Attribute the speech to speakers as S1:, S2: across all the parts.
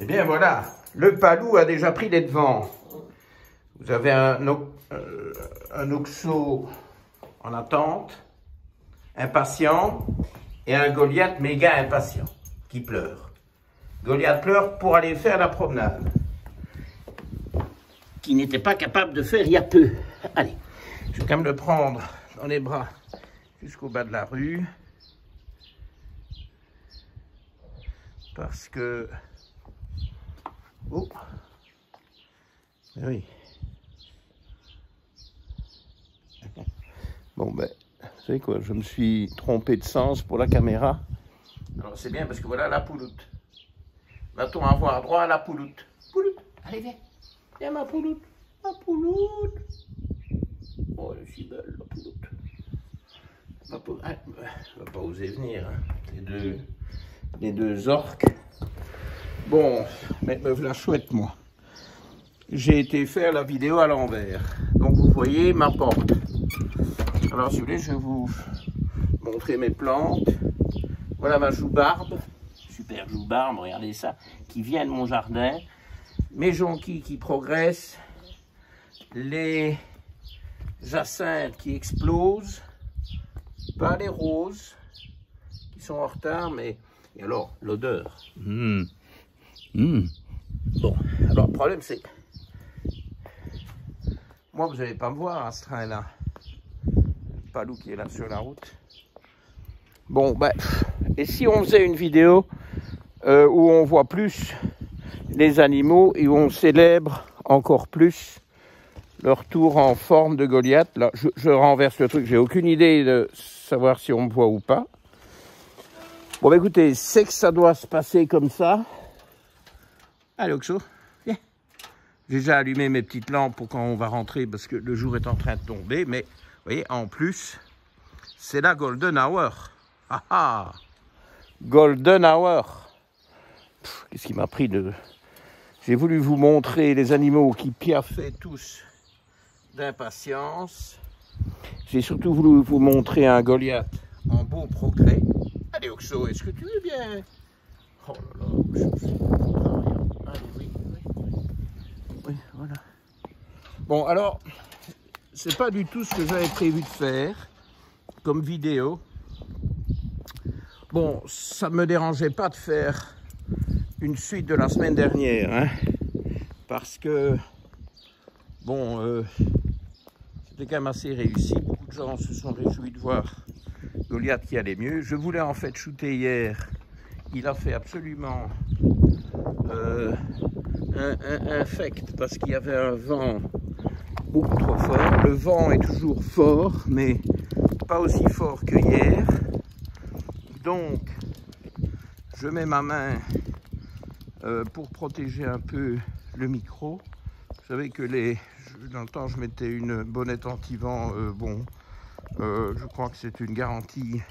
S1: Eh bien voilà, le Palou a déjà pris les devants. Vous avez un Oxo en attente, impatient, et un Goliath méga impatient, qui pleure. Goliath pleure pour aller faire la promenade, qui n'était pas capable de faire il y a peu. Allez, je vais quand même le prendre dans les bras jusqu'au bas de la rue, parce que... Oh, oui. Bon ben, vous savez quoi, je me suis trompé de sens pour la caméra. Alors c'est bien parce que voilà la pouloute. Va-t-on avoir droit à la pouloute? Pouloute, allez viens. Viens ma pouloute. Ma pouloute. Oh elle est si belle la pouloute. Elle va pas oser venir, hein. Les deux orques. Bon, mais me voilà chouette moi. J'ai été faire la vidéo à l'envers. Donc vous voyez ma porte. Alors si vous voulez, je vais vous montrer mes plantes. Voilà ma joue-barbe. Super joue-barbe, regardez ça. Qui vient de mon jardin. Mes jonquilles qui progressent. Les jacinthes qui explosent. Pas les roses qui sont en retard, mais... Et alors, l'odeur. Bon, alors le problème c'est... Moi, vous n'allez pas me voir à ce train-là. Palou qui est là sur la route. Bon, ben, et si on faisait une vidéo où on voit plus les animaux et où on célèbre encore plus leur retour en forme de Goliath. Là, je renverse le truc, j'ai aucune idée de savoir si on me voit ou pas. Bon, ben, écoutez, c'est que ça doit se passer comme ça. Allez, Oxo, viens. J'ai déjà allumé mes petites lampes pour quand on va rentrer parce que le jour est en train de tomber, mais... Vous voyez, en plus, c'est la Golden Hour. Ah ah, Golden Hour. Qu'est-ce qui m'a pris de... J'ai voulu vous montrer les animaux qui piaffaient tous d'impatience. J'ai surtout voulu vous montrer un Goliath en beau progrès. Allez, Oxo, est-ce que tu veux bien? Oh là là, allez, oui, voilà. Bon, alors... C'est pas du tout ce que j'avais prévu de faire comme vidéo. Bon, ça me dérangeait pas de faire une suite de la semaine dernière, hein, parce que, bon, c'était quand même assez réussi. Beaucoup de gens se sont réjouis de voir Goliath qui allait mieux. Je voulais en fait shooter hier. Il a fait absolument infect parce qu'il y avait un vent beaucoup trop fort. Le vent est toujours fort, mais pas aussi fort que hier. Donc, je mets ma main pour protéger un peu le micro. Vous savez que dans le temps, je mettais une bonnette anti-vent. Je crois que c'est une garantie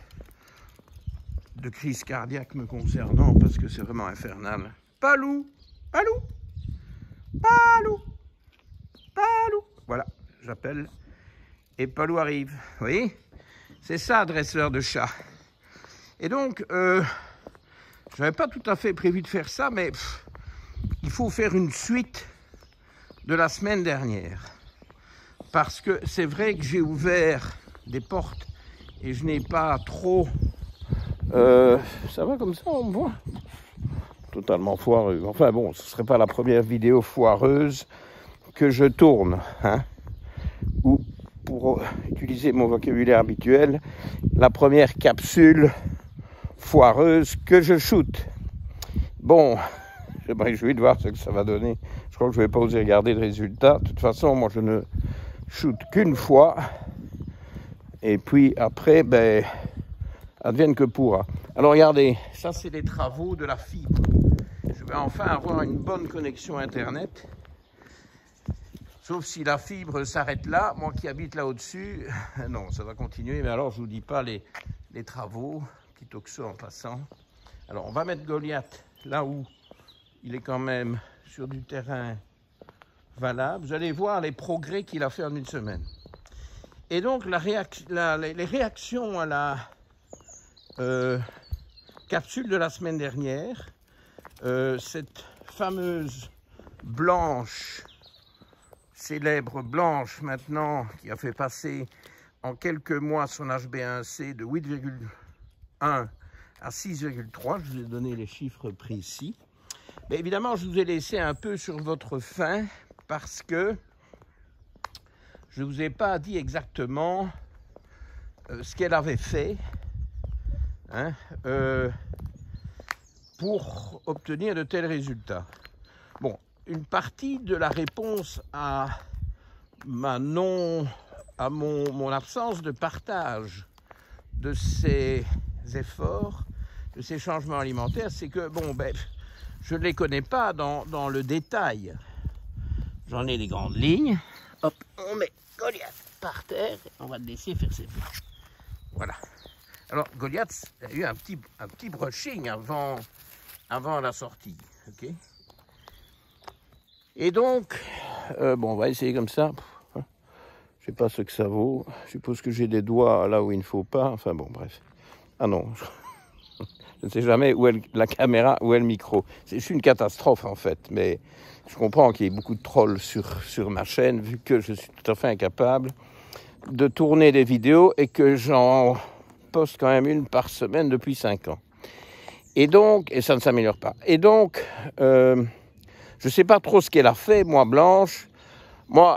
S1: de crise cardiaque me concernant parce que c'est vraiment infernal. Palou, Palou, Palou, Palou. Voilà, j'appelle et Palou arrive. Vous voyez, c'est ça, dresseur de chat. Et donc, je n'avais pas tout à fait prévu de faire ça, mais il faut faire une suite de la semaine dernière. Parce que c'est vrai que j'ai ouvert des portes et je n'ai pas trop... ça va comme ça, on me voit? Totalement foireux. Enfin bon, ce ne serait pas la première vidéo foireuse que je tourne, hein, ou pour utiliser mon vocabulaire habituel, la première capsule foireuse que je shoote. Bon, je me réjouis de voir ce que ça va donner. Je crois que je ne vais pas oser regarder le résultat. De toute façon, moi je ne shoot qu'une fois, et puis après, ben, advienne que pourra. Alors regardez, ça c'est les travaux de la fibre. Je vais enfin avoir une bonne connexion internet. Sauf si la fibre s'arrête là, moi qui habite là au-dessus, non, ça va continuer. Mais alors, je ne vous dis pas les travaux, petit Oxo en passant. Alors, on va mettre Goliath là où il est quand même sur du terrain valable. Vous allez voir les progrès qu'il a fait en une semaine. Et donc, les réactions à la capsule de la semaine dernière, cette fameuse Blanche, célèbre Blanche maintenant, qui a fait passer en quelques mois son HbA1c de 8,1 à 6,3, je vous ai donné les chiffres précis. Mais évidemment, je vous ai laissé un peu sur votre faim parce que je ne vous ai pas dit exactement ce qu'elle avait fait hein, pour obtenir de tels résultats. Bon, une partie de la réponse à mon absence de partage de ces efforts, de ces changements alimentaires, c'est que, bon, ben, je ne les connais pas dans le détail. J'en ai les grandes lignes. Hop, on met Goliath par terre et on va le laisser faire ses plans. Voilà. Alors, Goliath a eu un petit brushing avant la sortie. Okay, et donc, bon, on va essayer comme ça. Je ne sais pas ce que ça vaut. Je suppose que j'ai des doigts là où il ne faut pas. Enfin bon, bref. Ah non, je ne sais jamais où est la caméra, où est le micro. C'est une catastrophe en fait. Mais je comprends qu'il y ait beaucoup de trolls sur ma chaîne, vu que je suis tout à fait incapable de tourner des vidéos et que j'en poste quand même une par semaine depuis 5 ans. Et donc, et ça ne s'améliore pas. Et donc, je ne sais pas trop ce qu'elle a fait, moi, Blanche. Moi,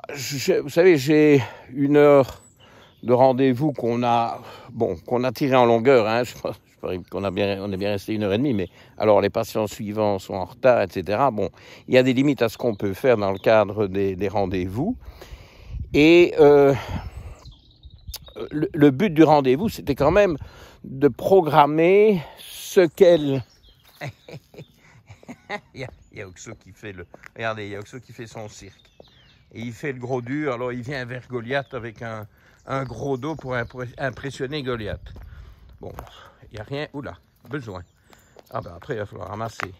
S1: vous savez, j'ai 1 heure de rendez-vous qu'on a tiré en longueur. Hein. Je parie qu'on est bien resté 1h30, mais alors les patients suivants sont en retard, etc. Bon, il y a des limites à ce qu'on peut faire dans le cadre des rendez-vous. Et le but du rendez-vous, c'était quand même de programmer ce qu'elle... il y a Oxo qui fait regardez, il y a Oxo qui fait son cirque. Et il fait le gros dur, alors il vient vers Goliath avec un gros dos pour impressionner Goliath. Bon, il n'y a rien... Oula, besoin. Ah ben après, il va falloir ramasser.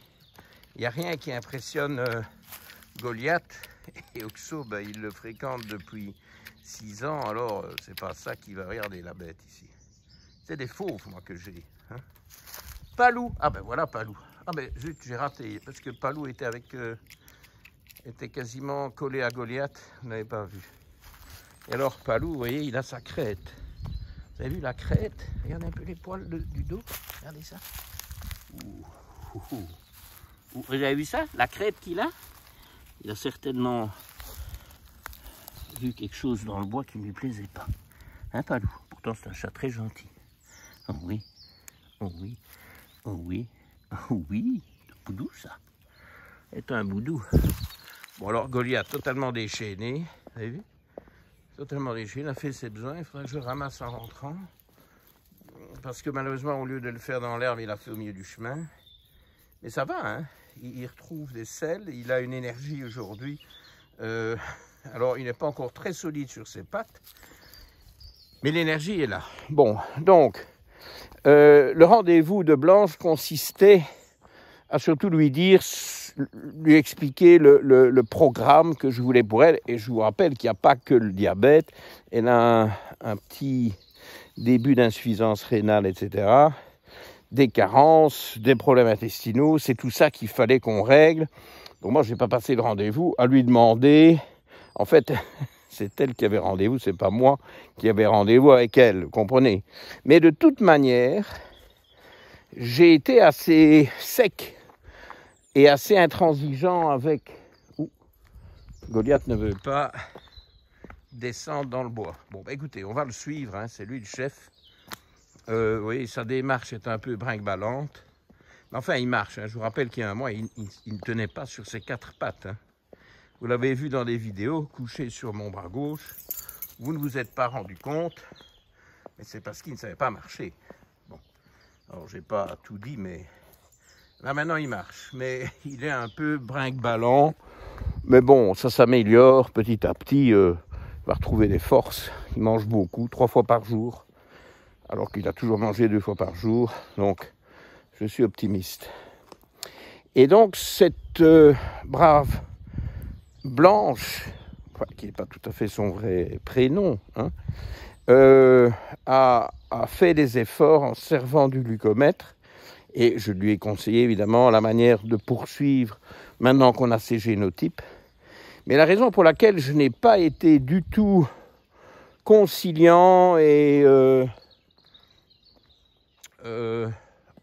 S1: Il n'y a rien qui impressionne Goliath. Et Oxo, ben, il le fréquente depuis 6 ans, alors c'est pas ça qui va regarder la bête ici. C'est des fauves, moi, que j'ai. Hein. Palou. Ah ben voilà Palou. Ah ben zut, j'ai raté, parce que Palou était était quasiment collé à Goliath, vous n'avez pas vu. Et alors Palou, vous voyez, il a sa crête. Vous avez vu la crête? Regardez un peu les poils du dos, regardez ça. Vous avez vu ça? La crête qu'il a? Il a certainement vu quelque chose dans le bois qui ne lui plaisait pas. Hein Palou? Pourtant c'est un chat très gentil. Oh oui, oh oui, oh oui, oh oui, c'est un boudou ça. C'est un boudou. Bon alors Goliath totalement déchaîné, vous avez vu? Totalement déchaîné, il a fait ses besoins, il faudrait que je le ramasse en rentrant. Parce que malheureusement au lieu de le faire dans l'herbe, il l'a fait au milieu du chemin. Mais ça va, hein? Il retrouve des selles, il a une énergie aujourd'hui. Alors il n'est pas encore très solide sur ses pattes, mais l'énergie est là. Bon, donc, le rendez-vous de Blanche consistait à surtout lui expliquer le programme que je voulais pour elle. Et je vous rappelle qu'il n'y a pas que le diabète. Elle a un petit début d'insuffisance rénale, etc. Des carences, des problèmes intestinaux. C'est tout ça qu'il fallait qu'on règle. Donc moi, je n'ai pas passé le rendez-vous à lui demander. En fait, c'est elle qui avait rendez-vous, c'est pas moi qui avais rendez-vous avec elle, vous comprenez. Mais de toute manière, j'ai été assez sec et assez intransigeant avec... Goliath ne veut pas descendre dans le bois. Bon, bah, écoutez, on va le suivre, hein, c'est lui le chef. Vous voyez, sa démarche est un peu brinque-ballante. Mais enfin, il marche. Hein. Je vous rappelle qu'il y a un mois, il ne tenait pas sur ses 4 pattes. Hein. Vous l'avez vu dans des vidéos, couché sur mon bras gauche. Vous ne vous êtes pas rendu compte, mais c'est parce qu'il ne savait pas marcher. Bon, alors j'ai pas tout dit, mais là maintenant il marche. Mais il est un peu brinque-ballant. Mais bon, ça s'améliore petit à petit. Il va retrouver des forces. Il mange beaucoup, 3 fois par jour. Alors qu'il a toujours mangé 2 fois par jour. Donc, je suis optimiste. Et donc, cette brave Blanche, qui n'est pas tout à fait son vrai prénom, hein, a fait des efforts en servant du glucomètre Et je lui ai conseillé évidemment la manière de poursuivre maintenant qu'on a ces génotypes. Mais la raison pour laquelle je n'ai pas été du tout conciliant et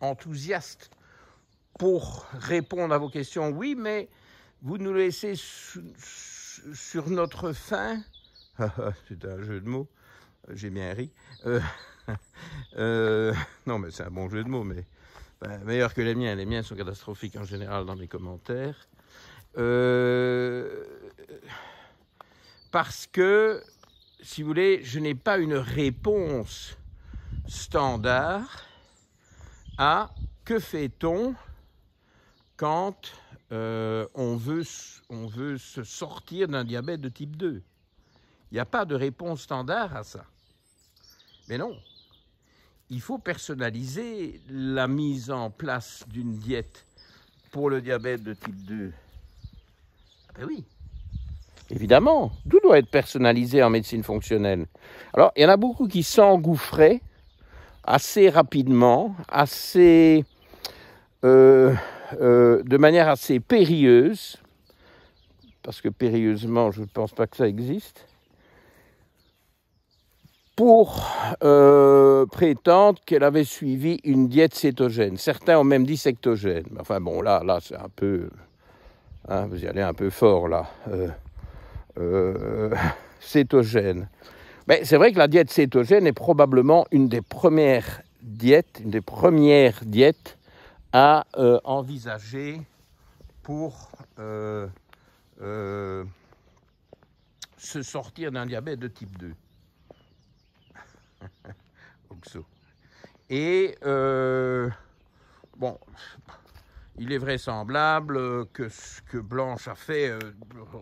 S1: enthousiaste pour répondre à vos questions, oui, mais vous nous laissez sur notre faim. C'est un jeu de mots, j'ai bien ri. Non, mais c'est un bon jeu de mots, mais meilleur que les miens. Les miens sont catastrophiques en général dans mes commentaires. Parce que, si vous voulez, je n'ai pas une réponse standard à que fait-on quand on veut se sortir d'un diabète de type 2. Il n'y a pas de réponse standard à ça. Mais non, il faut personnaliser la mise en place d'une diète pour le diabète de type 2. Ah ben oui, évidemment, tout doit être personnalisé en médecine fonctionnelle. Alors, il y en a beaucoup qui s'engouffraient assez rapidement, de manière assez périlleuse, parce que périlleusement, je ne pense pas que ça existe, pour prétendre qu'elle avait suivi une diète cétogène. Certains ont même dit sectogène. Enfin bon, là c'est un peu... Hein, vous y allez un peu fort, là. Cétogène. Mais c'est vrai que la diète cétogène est probablement une des premières diètes à envisager pour se sortir d'un diabète de type 2. Et bon, il est vraisemblable que ce que Blanche a fait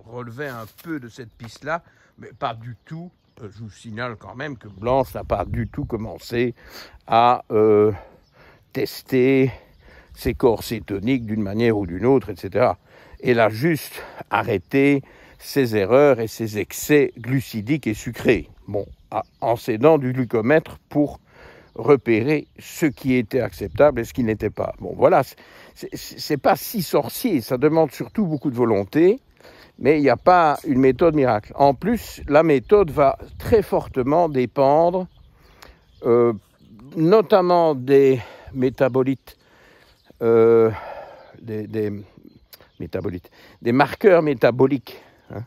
S1: relevait un peu de cette piste-là, mais pas du tout. Je vous signale quand même que Blanche n'a pas du tout commencé à tester ses corps cétoniques d'une manière ou d'une autre, etc. Elle a juste arrêté ses erreurs et ses excès glucidiques et sucrés. Bon, en s'aidant du glucomètre pour repérer ce qui était acceptable et ce qui n'était pas. Bon, voilà, c'est pas si sorcier, ça demande surtout beaucoup de volonté, mais il n'y a pas une méthode miracle. En plus, la méthode va très fortement dépendre, notamment des métabolites, des marqueurs métaboliques, hein,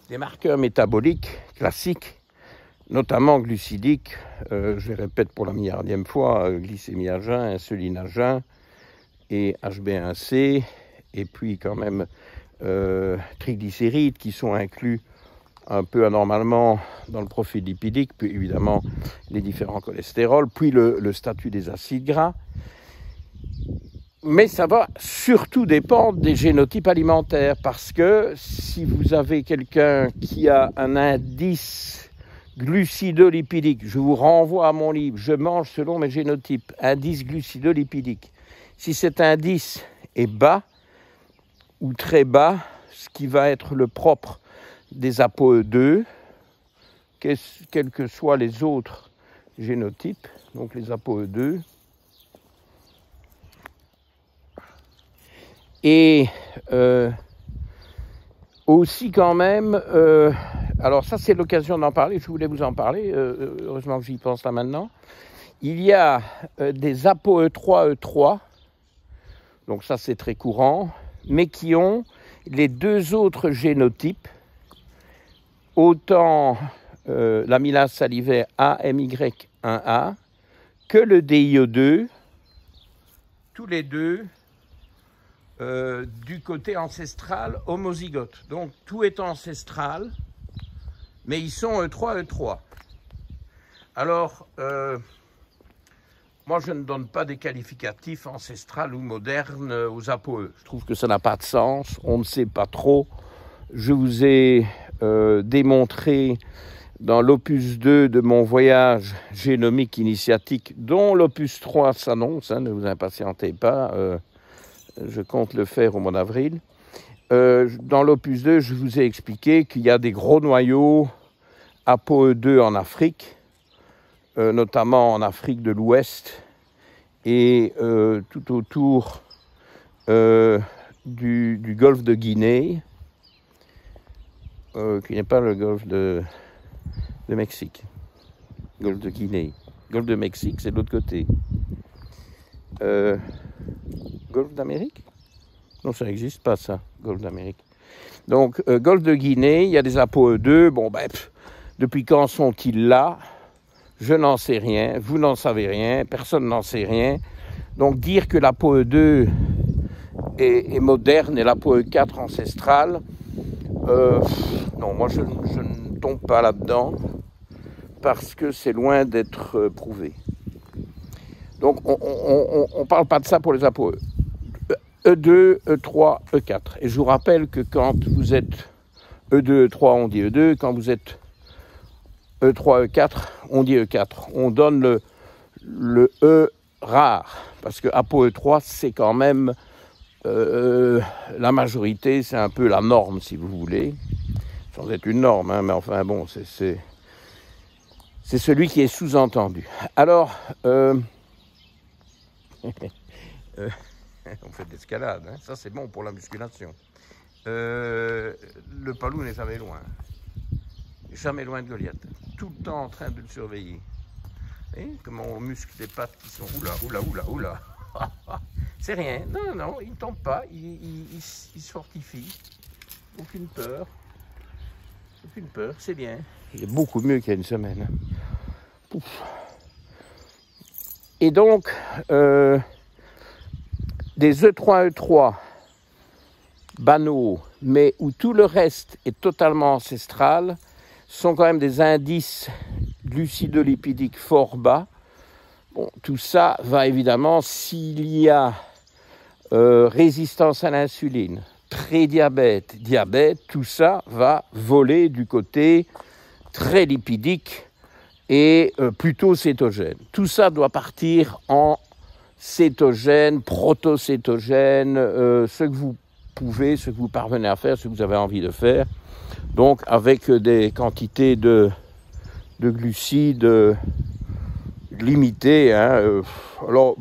S1: des marqueurs métaboliques classiques, notamment glucidiques, je les répète pour la milliardième fois, glycémie à jeun, insuline à jeun et HbA1c, et puis quand même triglycérides qui sont inclus un peu anormalement dans le profil lipidique, puis évidemment les différents cholestérols, puis le statut des acides gras. Mais ça va surtout dépendre des génotypes alimentaires, parce que si vous avez quelqu'un qui a un indice glucidolipidique, je vous renvoie à mon livre, je mange selon mes génotypes, indice glucidolipidique. Si cet indice est bas ou très bas, ce qui va être le propre des ApoE2, quels que soient les autres génotypes, donc les ApoE2, et aussi quand même, alors ça c'est l'occasion d'en parler, je voulais vous en parler, heureusement que j'y pense là maintenant, il y a des ApoE3, E3, donc ça c'est très courant, mais qui ont les deux autres génotypes, autant l'amylase salivaire AMY1A que le DIE2, tous les deux du côté ancestral homozygote. Donc tout est ancestral, mais ils sont E3, E3. Alors, moi je ne donne pas des qualificatifs ancestrales ou modernes aux ApoE. Je trouve que ça n'a pas de sens, on ne sait pas trop. Je vous ai démontré dans l'opus 2 de mon voyage génomique initiatique, dont l'opus 3 s'annonce, hein, ne vous impatientez pas, je compte le faire au mois d'avril. Dans l'opus 2, je vous ai expliqué qu'il y a des gros noyaux ApoE2 en Afrique, notamment en Afrique de l'Ouest et tout autour du golfe de Guinée, qui n'est pas le golfe de Mexique. Golfe de Guinée. Golfe de Mexique, c'est de l'autre côté. Golfe d'Amérique? Non, ça n'existe pas, ça, Golfe d'Amérique. Donc, Golfe de Guinée, il y a des ApoE2. Bon, ben, depuis quand sont-ils là? Je n'en sais rien, vous n'en savez rien, personne n'en sait rien. Donc, dire que l'ApoE2 est moderne et l'ApoE4 ancestrale, non, moi, je ne tombe pas là-dedans parce que c'est loin d'être prouvé. Donc, on ne parle pas de ça pour les ApoE. E2, E3, E4. Et je vous rappelle que quand vous êtes E2, E3, on dit E2. Quand vous êtes E3, E4, on dit E4. On donne le E rare. Parce que ApoE3, c'est quand même la majorité, c'est un peu la norme, si vous voulez. Sans être une norme, hein, mais enfin bon, c'est celui qui est sous-entendu. Alors, on fait de l'escalade, hein. Ça c'est bon pour la musculation. Le Palou n'est jamais loin de Goliath, tout le temps en train de le surveiller. Et comment on muscle des pattes qui sont oula. C'est rien, non, il ne tombe pas, il se fortifie, aucune peur, c'est bien. Il est beaucoup mieux qu'il y a une semaine. Pouf. Et donc, des E3, banaux, mais où tout le reste est totalement ancestral, sont quand même des indices glucidolipidiques fort bas. Bon, tout ça va évidemment, s'il y a résistance à l'insuline, prédiabète, diabète, tout ça va voler du côté très lipidique et plutôt cétogène. Tout ça doit partir en cétogène, protocétogène, ce que vous pouvez, ce que vous parvenez à faire, ce que vous avez envie de faire. Donc avec des quantités de glucides limitées. Hein, alors,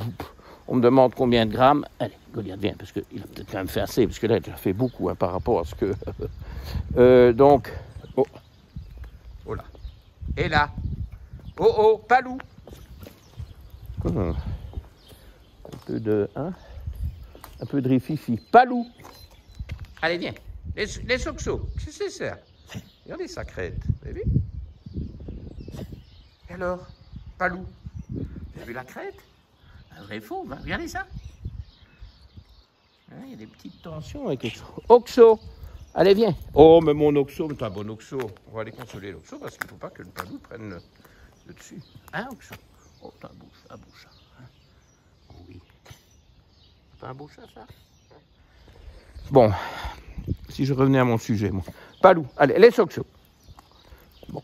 S1: on me demande combien de grammes. Allez, Goliath, viens, parce qu'il a peut-être quand même fait assez, parce que là, il a fait beaucoup hein, par rapport à ce que... donc, oh là. Et là. Oh, Palou. Un peu de rififi. Palou. Allez, viens. Les oxos. Qu'est-ce que c'est ça? Regardez sa crête. Vous avez vu? Et alors, Palou. Vous avez vu la crête? Un vrai fauve, hein? Regardez ça. Il y a des petites tensions avec les oxos. Allez, viens. Oh, mais mon oxo, c'est un bon oxo. On va aller consoler l'oxo parce qu'il ne faut pas que le Palou prenne le dessus. Hein, oxo? Oh, c'est un beau chat. Hein? Oh, oui. C'est un beau chat, ça? Bon, si je revenais à mon sujet, moi. Palou, allez, les oxos. Bon.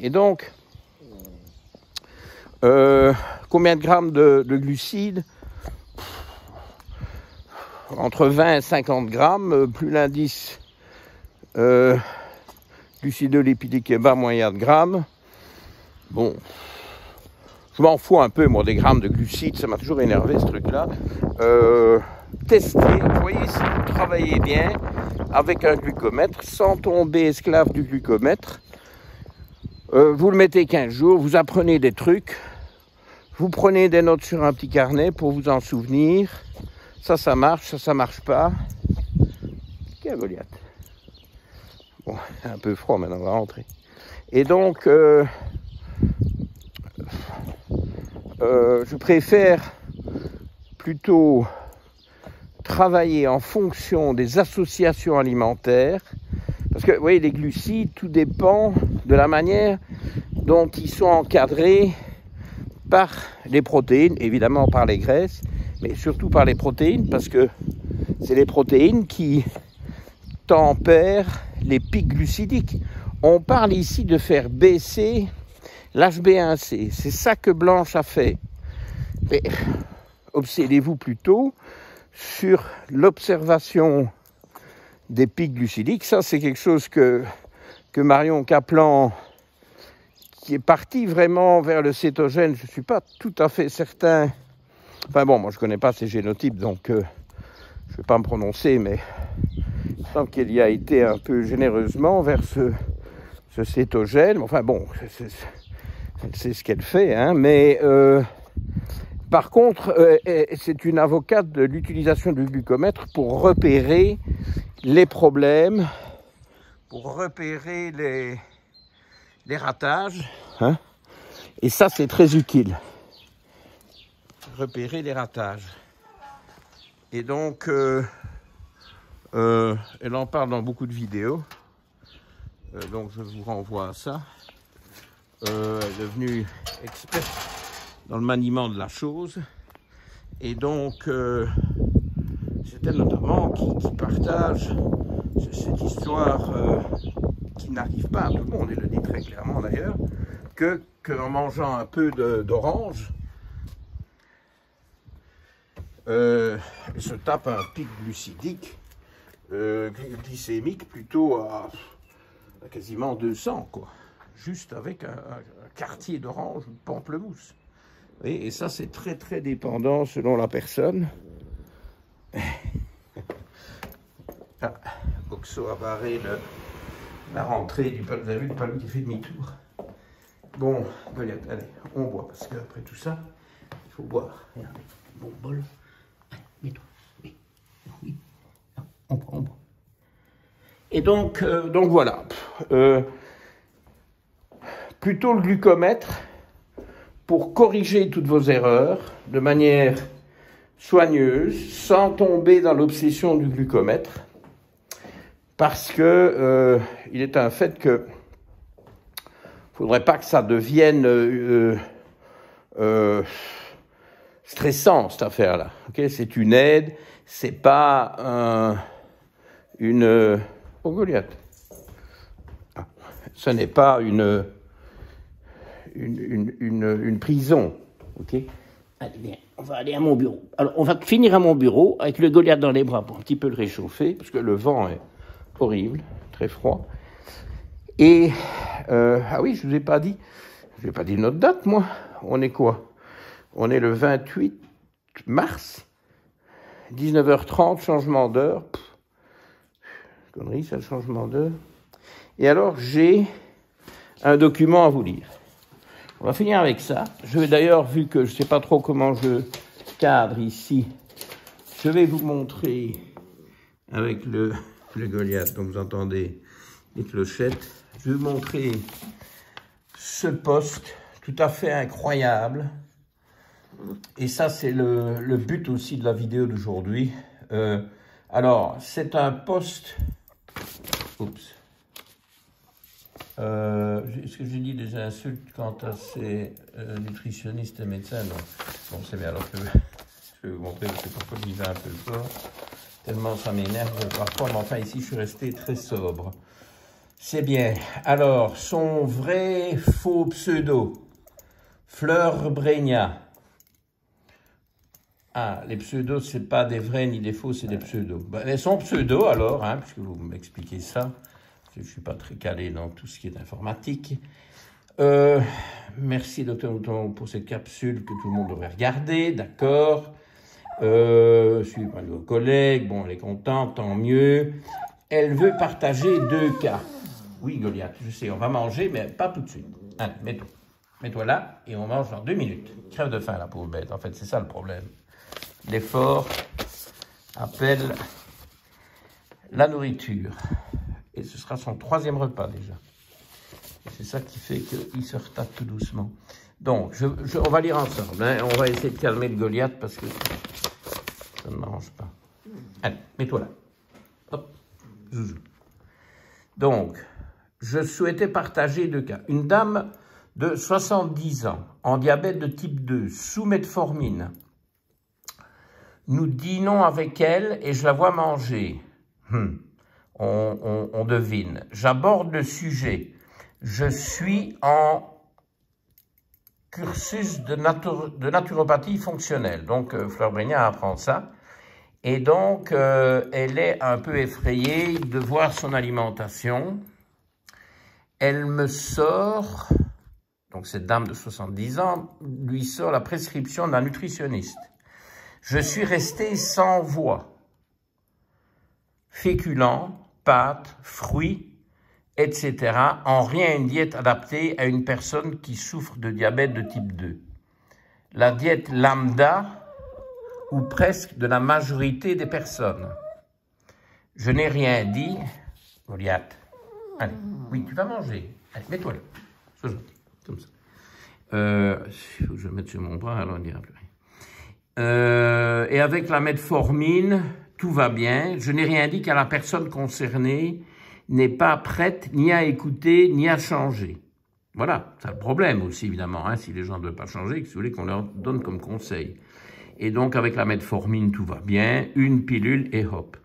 S1: Et donc, combien de grammes de glucides? Entre 20 et 50 grammes, plus l'indice glucidolipidique est bas, moins il y a de grammes. Bon, je m'en fous un peu, moi, des grammes de glucides, ça m'a toujours énervé, ce truc-là. Testez, vous voyez, si vous travaillez bien avec un glucomètre, sans tomber esclave du glucomètre, vous le mettez 15 jours, vous apprenez des trucs, vous prenez des notes sur un petit carnet pour vous en souvenir. Ça marche, ça marche pas. Quel Goliath. Bon, un peu froid maintenant, on va rentrer. Et donc, je préfère plutôt travailler en fonction des associations alimentaires. Parce que, vous voyez, les glucides, tout dépend de la manière dont ils sont encadrés par les protéines, évidemment par les graisses, mais surtout par les protéines, parce que c'est les protéines qui tempèrent les pics glucidiques. On parle ici de faire baisser l'HbA1c. C'est ça que Blanche a fait. Mais obsédez-vous plutôt sur l'observation des pics glucidiques. Ça, c'est quelque chose que Marion Kaplan, qui est parti vraiment vers le cétogène. Je ne suis pas tout à fait certain. Enfin bon, moi je ne connais pas ces génotypes, donc je ne vais pas me prononcer, mais il semble qu'il y a été un peu généreusement vers ce cétogène. Enfin bon, c'est ce qu'elle fait, hein, mais par contre, c'est une avocate de l'utilisation du glucomètre pour repérer les problèmes, pour repérer les ratages, hein, et ça c'est très utile, repérer les ratages. Et donc, elle en parle dans beaucoup de vidéos, donc je vous renvoie à ça. Elle est devenue experte dans le maniement de la chose, et donc c'est elle notamment qui partage cette histoire qui n'arrive pas à tout le monde, elle le dit très clairement d'ailleurs, qu'en mangeant un peu d'orange, elle se tape un pic glucidique, glycémique plutôt à quasiment 200, quoi, juste avec un quartier d'orange ou de pamplemousse. Et ça, c'est très très dépendant selon la personne. Ah, Oxo a barré la rentrée du palud. Vous avez vu le palud qui fait demi-tour. Bon, allez, on boit, parce qu'après tout ça, il faut boire. Regardez, bon bol. Mets-toi. Oui. On boit. Et donc voilà. Plutôt le glucomètre pour corriger toutes vos erreurs de manière soigneuse, sans tomber dans l'obsession du glucomètre, parce que il est un fait que faudrait pas que ça devienne stressant, cette affaire-là. Okay, c'est une aide, c'est pas une oh, Goliath. Ah, ce n'est pas une prison, ok? Allez, bien, on va aller à mon bureau. Alors, on va finir à mon bureau avec le Goliath dans les bras pour un petit peu le réchauffer, parce que le vent est horrible, très froid. Et, ah oui, je vous ai pas dit notre date, moi. On est quoi? On est le 28 mars, 19h30, changement d'heure. Connerie, ça, le changement d'heure. Et alors, j'ai un document à vous lire. On va finir avec ça. Je vais d'ailleurs, vu que je ne sais pas trop comment je cadre ici, je vais vous montrer avec le Goliath, dont vous entendez les clochettes, je vais vous montrer ce poste tout à fait incroyable. Et ça, c'est le but aussi de la vidéo d'aujourd'hui. Alors, c'est un poste... Oups. Est-ce que j'ai dit des insultes quant à ces nutritionnistes et médecins? Non. Bon, c'est bien. Alors que je vais vous montrer, parce que parfois j'y vais un peu fort, tellement ça m'énerve parfois, mais enfin ici je suis resté très sobre. C'est bien. Alors, son vrai faux pseudo, Fleur Bregna. Ah, les pseudos, c'est pas des vrais ni des faux, c'est des pseudos. Ben, son pseudo alors, hein, puisque vous m'expliquez ça. Je ne suis pas très calé dans tout ce qui est informatique. Merci, Dr Mouton, pour cette capsule que tout le monde devrait regarder, d'accord. Suivi par vos collègues, bon, elle est contente, tant mieux. Elle veut partager 2 cas. Oui, Goliath, je sais, on va manger, mais pas tout de suite. Allez, mets-toi. Mets-toi là, et on mange en 2 minutes. Crève de faim, la pauvre bête, en fait, c'est ça le problème. L'effort appelle la nourriture. Et ce sera son 3e repas déjà. C'est ça qui fait qu'il se retape tout doucement. Donc, on va lire ensemble. Hein. On va essayer de calmer le Goliath parce que ça ne m'arrange pas. Allez, mets-toi là. Hop, zouzou. Donc, je souhaitais partager 2 cas. Une dame de 70 ans, en diabète de type 2, sous metformine. Nous dînons avec elle et je la vois manger. On devine. J'aborde le sujet. Je suis en cursus de naturopathie fonctionnelle. Donc, Fleur Bregna apprend ça. Et donc, elle est un peu effrayée de voir son alimentation. Elle me sort donc cette dame de 70 ans, lui sort la prescription d'un nutritionniste. Je suis resté sans voix. Féculents, pâtes, fruits, etc. En rien une diète adaptée à une personne qui souffre de diabète de type 2. La diète lambda, ou presque de la majorité des personnes. Je n'ai rien dit. Goliath, allez, oui, tu vas manger. Allez, mets-toi là. C'est gentil, comme ça. Il faut que je le mette sur mon bras, alors on ne dira plus rien. Et avec la metformine, tout va bien. Je n'ai rien dit car la personne concernée n'est pas prête ni à écouter, ni à changer. Voilà, c'est le problème aussi, évidemment, hein, si les gens ne veulent pas changer, que si vous voulez qu'on leur donne comme conseil. Et donc, avec la metformine, tout va bien. Une pilule et hop.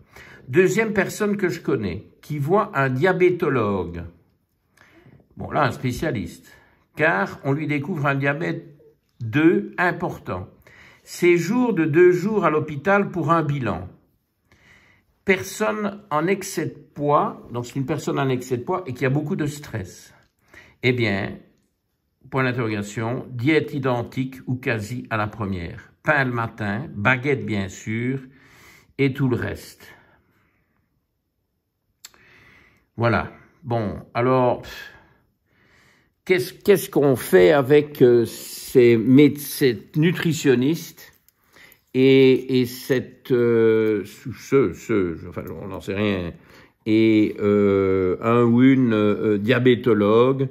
S1: Deuxième personne que je connais, qui voit un diabétologue. Bon, là, un spécialiste. Car on lui découvre un diabète 2 important. Séjour de 2 jours à l'hôpital pour un bilan. Personne en excès de poids, donc c'est une personne en excès de poids et qui a beaucoup de stress. Eh bien, point d'interrogation, diète identique ou quasi à la première. Pain le matin, baguette bien sûr, et tout le reste. Voilà. Bon, alors, qu'est-ce qu'on fait avec cette nutritionniste et cette, enfin, on n'en sait rien, et un ou une diabétologue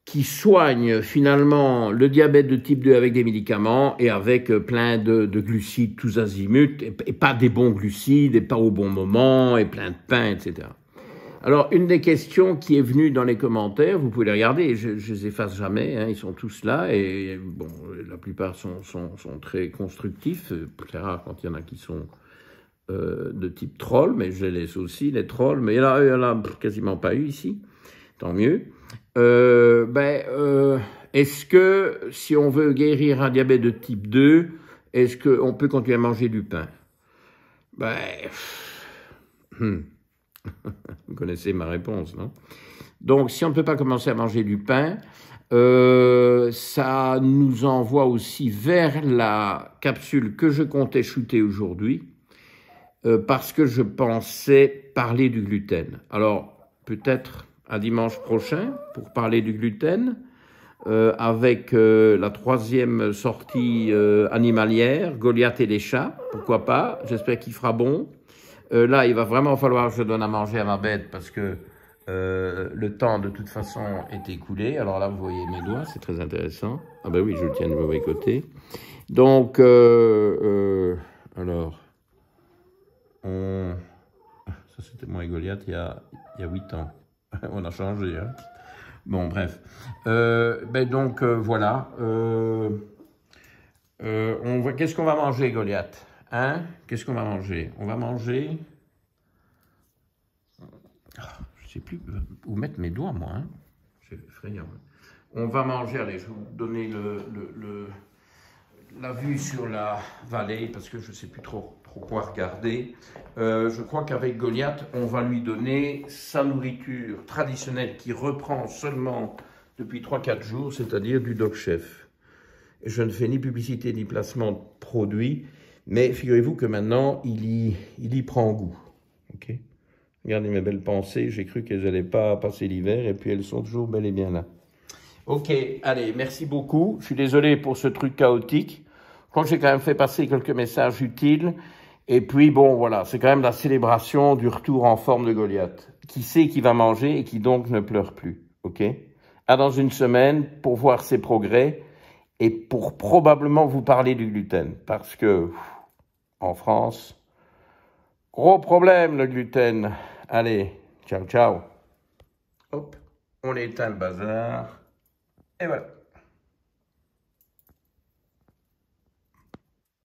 S1: qui soigne finalement le diabète de type 2 avec des médicaments et avec plein de glucides tous azimuts, et pas des bons glucides, et pas au bon moment, et plein de pain, etc. Alors, une des questions qui est venue dans les commentaires, vous pouvez les regarder, je les efface jamais, hein, ils sont tous là, et bon, la plupart sont très constructifs, c'est rare quand il y en a qui sont de type troll, mais je les laisse aussi, les trolls, mais il y en a quasiment pas eu ici, tant mieux. Est-ce que, si on veut guérir un diabète de type 2, est-ce qu'on peut continuer à manger du pain? Vous connaissez ma réponse, non? Donc, si on ne peut pas commencer à manger du pain, ça nous envoie aussi vers la capsule que je comptais shooter aujourd'hui, parce que je pensais parler du gluten. Alors, peut-être un dimanche prochain pour parler du gluten, avec la 3e sortie animalière, Goliath et les chats, pourquoi pas, j'espère qu'il fera bon. Là, il va vraiment falloir que je donne à manger à ma bête parce que le temps, de toute façon, est écoulé. Alors là, vous voyez mes doigts, c'est très intéressant. Ah ben oui, je le tiens du mauvais côté. Donc, alors, ça c'était moi et Goliath il y a 8 ans. On a changé, hein. Bon, bref. Voilà. Qu'est-ce qu'on va manger, Goliath? Hein? Qu'est-ce qu'on va manger? On va manger... Je ne sais plus où mettre mes doigts, moi. Hein? C'est effrayant. On va manger... Allez, je vais vous donner la vue sur la vallée, parce que je ne sais plus trop quoi regarder. Je crois qu'avec Goliath, on va lui donner sa nourriture traditionnelle qui reprend seulement depuis 3-4 jours, c'est-à-dire du Dog Chef. Et je ne fais ni publicité ni placement de produits, mais figurez-vous que maintenant, il y prend goût. Okay? Regardez mes belles pensées, j'ai cru qu'elles n'allaient pas passer l'hiver, et puis elles sont toujours bel et bien là. Ok, allez, merci beaucoup. Je suis désolé pour ce truc chaotique. Je crois que j'ai quand même fait passer quelques messages utiles. Et puis, bon, voilà, c'est quand même la célébration du retour en forme de Goliath. Qui sait qui va manger et qui donc ne pleure plus. Ok? À dans une semaine pour voir ses progrès et pour probablement vous parler du gluten. Parce que, en France, gros problème le gluten. Allez, ciao, ciao. Hop, on éteint le bazar. Et voilà.